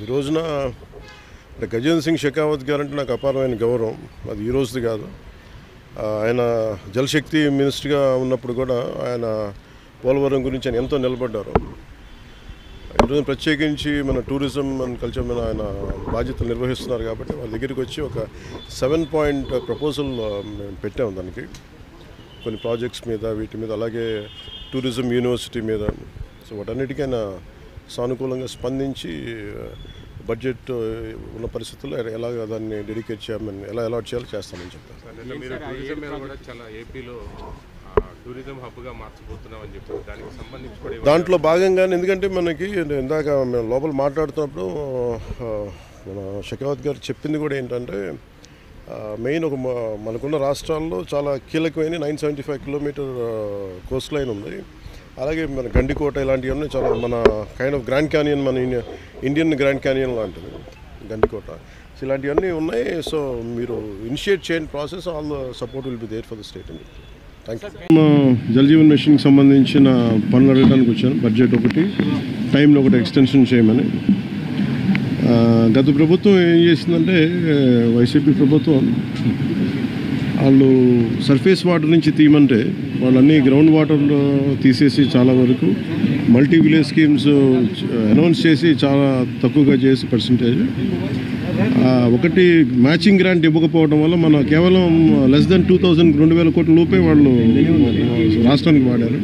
ఈ రోజున గజేంద్ర సింగ్ షెకావత్ గారు అంటే నాకు అపారమైన గౌరవం. అది ఈ రోజుది కాదు. ఆయన జలశక్తి మినిస్టర్గా ఉన్నప్పుడు కూడా ఆయన పోలవరం గురించి ఆయన ఎంతో నిలబడ్డారు. ఈరోజు ప్రత్యేకించి మన టూరిజం అండ్ కల్చర్ మీద ఆయన బాధ్యతలు నిర్వహిస్తున్నారు కాబట్టి వాళ్ళ దగ్గరికి వచ్చి ఒక 7 పాయింట్ ప్రపోజల్ మేము పెట్టాము. దానికి కొన్ని ప్రాజెక్ట్స్ మీద వీటి మీద అలాగే టూరిజం యూనివర్సిటీ మీద సో వాటన్నిటికైనా సానుకూలంగా స్పందించి బడ్జెట్ ఉన్న పరిస్థితుల్లో ఎలాగ దాన్ని డెడికేట్ చేయమని ఎలా అలాట్ చేయాలో చేస్తామని చెప్పారు. దాంట్లో భాగంగానే ఎందుకంటే మనకి ఇందాక మేము లోపల మాట్లాడుతున్నప్పుడు మన షెకావత్ గారు చెప్పింది కూడా ఏంటంటే మెయిన్ ఒక మనకున్న రాష్ట్రాల్లో చాలా కీలకమైన 975 కిలోమీటర్ కోస్ట్ లైన్ ఉంది. అలాగే మన గండికోట ఇలాంటివన్నీ చాలా మన కైండ్ ఆఫ్ గ్రాండ్ క్యానియన్, మన ఇండియన్ గ్రాండ్ క్యానియన్ లాంటిది గండికోట. సో ఇలాంటివన్నీ ఉన్నాయి. సో మీరు ఇనిషియేట్ చేయండి process, all the support will be there for the state అని చెప్పి. Thank you. జల్ జీవన్ మిషన్కి సంబంధించిన పనులు అడగడానికి వచ్చాను. బడ్జెట్ ఒకటి, టైంలో ఒకటి ఎక్స్టెన్షన్ చేయమని. గత ప్రభుత్వం ఏం చేసిందంటే వైసీపీ ప్రభుత్వం వాళ్ళు సర్ఫేస్ వాటర్ నుంచి తీయమంటే వాళ్ళన్నీ గ్రౌండ్ వాటర్లో తీసేసి చాలా వరకు మల్టీ విలేజ్ స్కీమ్స్ అనౌన్స్ చేసి చాలా తక్కువగా చేసి పర్సంటేజ్. ఒకటి మ్యాచింగ్ గ్రాంట్ ఇవ్వకపోవడం వల్ల మన కేవలం లెస్ దెన్ 2,000 కోట్ల రూపాయ వాళ్ళు రాష్ట్రానికి వాడారు.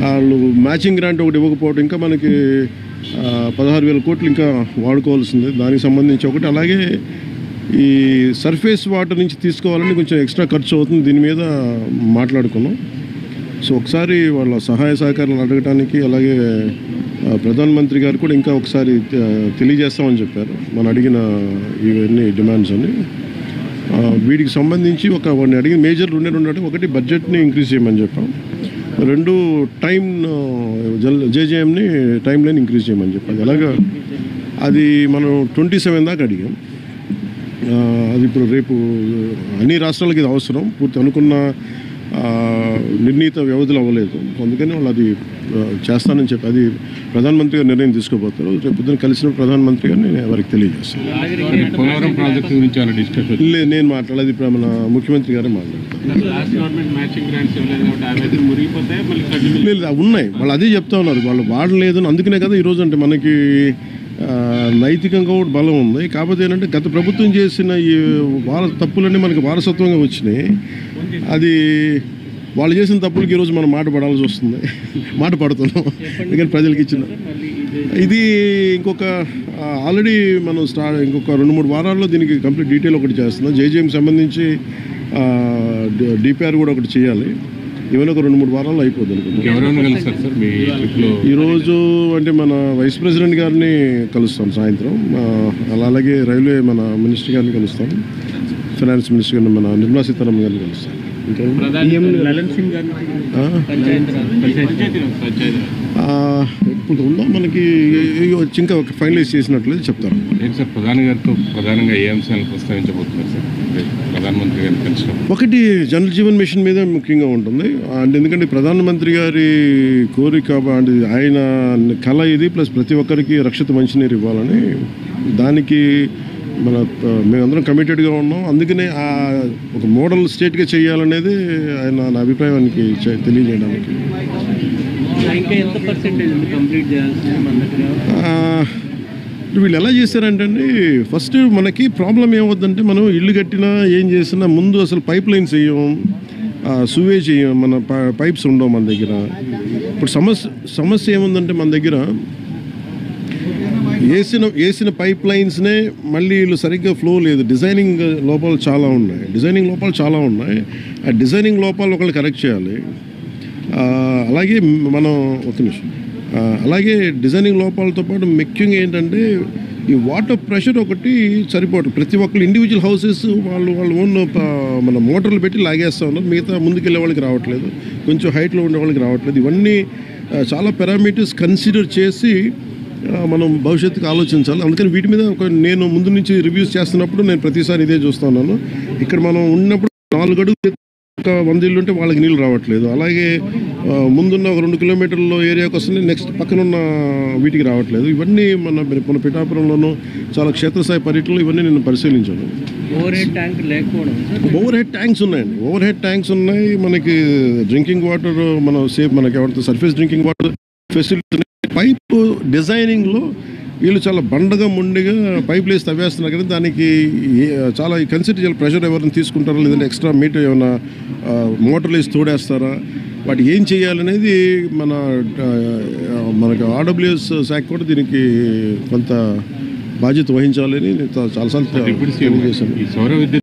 వాళ్ళు మ్యాచింగ్ గ్రాంట్ ఒకటి ఇవ్వకపోవడం, ఇంకా మనకి 16,000 కోట్లు ఇంకా వాడుకోవాల్సింది. దానికి సంబంధించి ఒకటి, అలాగే ఈ సర్ఫేస్ వాటర్ నుంచి తీసుకోవాలని కొంచెం ఎక్స్ట్రా ఖర్చు అవుతుంది. దీని మీద మాట్లాడుకున్నాం. సో ఒకసారి వాళ్ళ సహాయ సహకారాలు అడగటానికి, అలాగే ప్రధానమంత్రి గారు కూడా ఇంకా ఒకసారి తెలియజేస్తామని చెప్పారు మనం అడిగిన ఇవన్నీ డిమాండ్స్ అని. వీటికి సంబంధించి వాడిని అడిగిన మేజర్ రెండు, ఒకటి బడ్జెట్ని ఇంక్రీజ్ చేయమని చెప్పాం, రెండు టైం జేజేఎంని టైం లైన్ ఇంక్రీజ్ చేయమని చెప్పాలి. అలాగా అది మనం 27 దాకా అడిగాం. అది ఇప్పుడు రేపు అన్ని రాష్ట్రాలకి ఇది అవసరం. పూర్తి అనుకున్న నిర్ణీత వ్యవధిలో అవ్వలేదు. అందుకని వాళ్ళు అది చేస్తానని చెప్పి అది ప్రధానమంత్రి గారు నిర్ణయం తీసుకోబోతారు. రేపు పొద్దున కలిసిన ప్రధానమంత్రి గారిని వారికి తెలియజేస్తాను. లేదు, నేను మాట్లాడేది ఇప్పుడు మన ముఖ్యమంత్రి గారే మాట్లాడతారు. లేదు, ఉన్నాయి. వాళ్ళు అదే చెప్తా ఉన్నారు, వాళ్ళు వాడలేదు. అందుకనే కదా ఈరోజు అంటే మనకి నైతికంగా కూడా బలం ఉంది. కాకపోతే ఏంటంటే గత ప్రభుత్వం చేసిన ఈ తప్పులన్నీ మనకి వారసత్వంగా వచ్చినాయి. అది వాళ్ళు చేసిన తప్పులకి ఈరోజు మనం మాట పడాల్సి వస్తుంది. మాట పడుతున్నాం ఎందుకంటే ప్రజలకు ఇచ్చిన ఇది ఇంకొక ఆల్రెడీ మనం ఇంకొక 2-3 వారాల్లో దీనికి కంప్లీట్ డీటెయిల్ ఒకటి చేస్తున్నాం. జేజేఎంకి సంబంధించి డిపిఆర్ కూడా ఒకటి చేయాలి. ఇవన్నీ ఒక 2-3 వారాల్లో అయిపోద్ది అనుకుంటున్నాం. ఈరోజు అంటే మన వైస్ ప్రెసిడెంట్ గారిని కలుస్తాం సాయంత్రం. అలాగే రైల్వే మన మినిస్టర్ గారిని కలుస్తాం, ఫైనాన్స్ మినిస్టర్ గారిని మన నిర్మలా సీతారామన్ గారిని కలుస్తాం. ఇప్పుడు ఉందా మనకి ఇంకా ఫైనలైజ్ చేసినట్లయితే చెప్తారు. సార్ ప్రధాని గారితో ప్రధానంగా ఏ అంశాలు ప్రస్తావించబోతున్నారు సార్ ప్రధానమంత్రి గారిని కలిసి? ఒకటి జల్ జీవన్ మిషన్ మీద ముఖ్యంగా ఉంటుంది. అంటే ఎందుకంటే ప్రధానమంత్రి గారి కోరిక అంటే ఆయన కళ ఇది, ప్లస్ ప్రతి ఒక్కరికి రక్షిత మంచినీరు ఇవ్వాలని. దానికి మేమందరం కమిటెడ్గా ఉన్నాం. అందుకనే ఒక మోడల్ స్టేట్గా చేయాలనేది ఆయన నా అభిప్రాయానికి తెలియజేయడానికి. వీళ్ళు ఎలా చేశారంటే ఫస్ట్ మనకి ప్రాబ్లం ఏమవుద్దంటే మనం ఇల్లు కట్టినా ఏం చేసినా ముందు అసలు పైప్ లైన్స్ వేయం, సువేజ్ వేయం, మన పైప్స్ ఉండవు మన దగ్గర. ఇప్పుడు సమస్య ఏముందంటే మన దగ్గర వేసిన పైప్ లైన్స్నే మళ్ళీ వీళ్ళు సరిగ్గా ఫ్లో లేదు. డిజైనింగ్ లోపాలు చాలా ఉన్నాయి. ఆ డిజైనింగ్ లోపాలు ఒకళ్ళు కరెక్ట్ చేయాలి. అలాగే మనం అలాగే డిజైనింగ్ లోపాలతో పాటు ముఖ్యంగా ఏంటంటే ఈ వాటర్ ప్రెషర్ ఒకటి సరిపోవట్లేదు. ప్రతి ఒక్కరు ఇండివిజువల్ హౌసెస్ వాళ్ళు ఓన్ మన మోటార్లు పెట్టి లాగేస్తూ ఉన్నారు. మిగతా ముందుకెళ్ళే వాళ్ళకి రావట్లేదు, కొంచెం హైట్లో ఉండే వాళ్ళకి రావట్లేదు. ఇవన్నీ చాలా పారామీటర్స్ కన్సిడర్ చేసి మనం భవిష్యత్తుకు ఆలోచించాలి. అందుకని వీటి మీద నేను ముందు నుంచి రివ్యూస్ చేస్తున్నప్పుడు నేను ప్రతిసారి ఇదే చూస్తున్నాను. ఇక్కడ మనం ఉన్నప్పుడు 4 అడుగులు ఒక 100 ఇల్లు ఉంటే వాళ్ళకి నీళ్ళు రావట్లేదు. అలాగే ముందున్న ఒక 2 కిలోమీటర్ల ఏరియాకి వస్తుంది, నెక్స్ట్ పక్కనున్న వీటికి రావట్లేదు. ఇవన్నీ మన పిఠాపురంలోనూ చాలా క్షేత్రస్థాయి పర్యటనలు ఇవన్నీ నేను పరిశీలించాను. ఓవర్ హెడ్ ట్యాంక్ లేకపోవడం, ఓవర్ హెడ్ ట్యాంక్స్ ఉన్నాయండి. ఓవర్ హెడ్ ట్యాంక్స్ ఉన్నాయి. మనకి డ్రింకింగ్ వాటర్ మనకి ఎవరితో surface drinking water facility. Pipe డిజైనింగ్లో వీళ్ళు చాలా బండగా మొండిగా పైప్ వేసి తవ్వేస్తున్నారు కానీ దానికి చాలా కన్సిడర్ చేయాలి. ప్రెషర్ ఎవరైనా తీసుకుంటారా, లేదంటే ఎక్స్ట్రా మీటర్ ఏమైనా మోటార్లు వేసి తోడేస్తారా, వాటి ఏం చేయాలనేది మనకు ఆర్డబ్ల్యూఎస్ శాఖ కూడా దీనికి కొంత బాధ్యత వహించాలని నేను చాలాసార్లు ఇప్పుడు తెలియజేశాను. ఈ సౌర విద్యుత్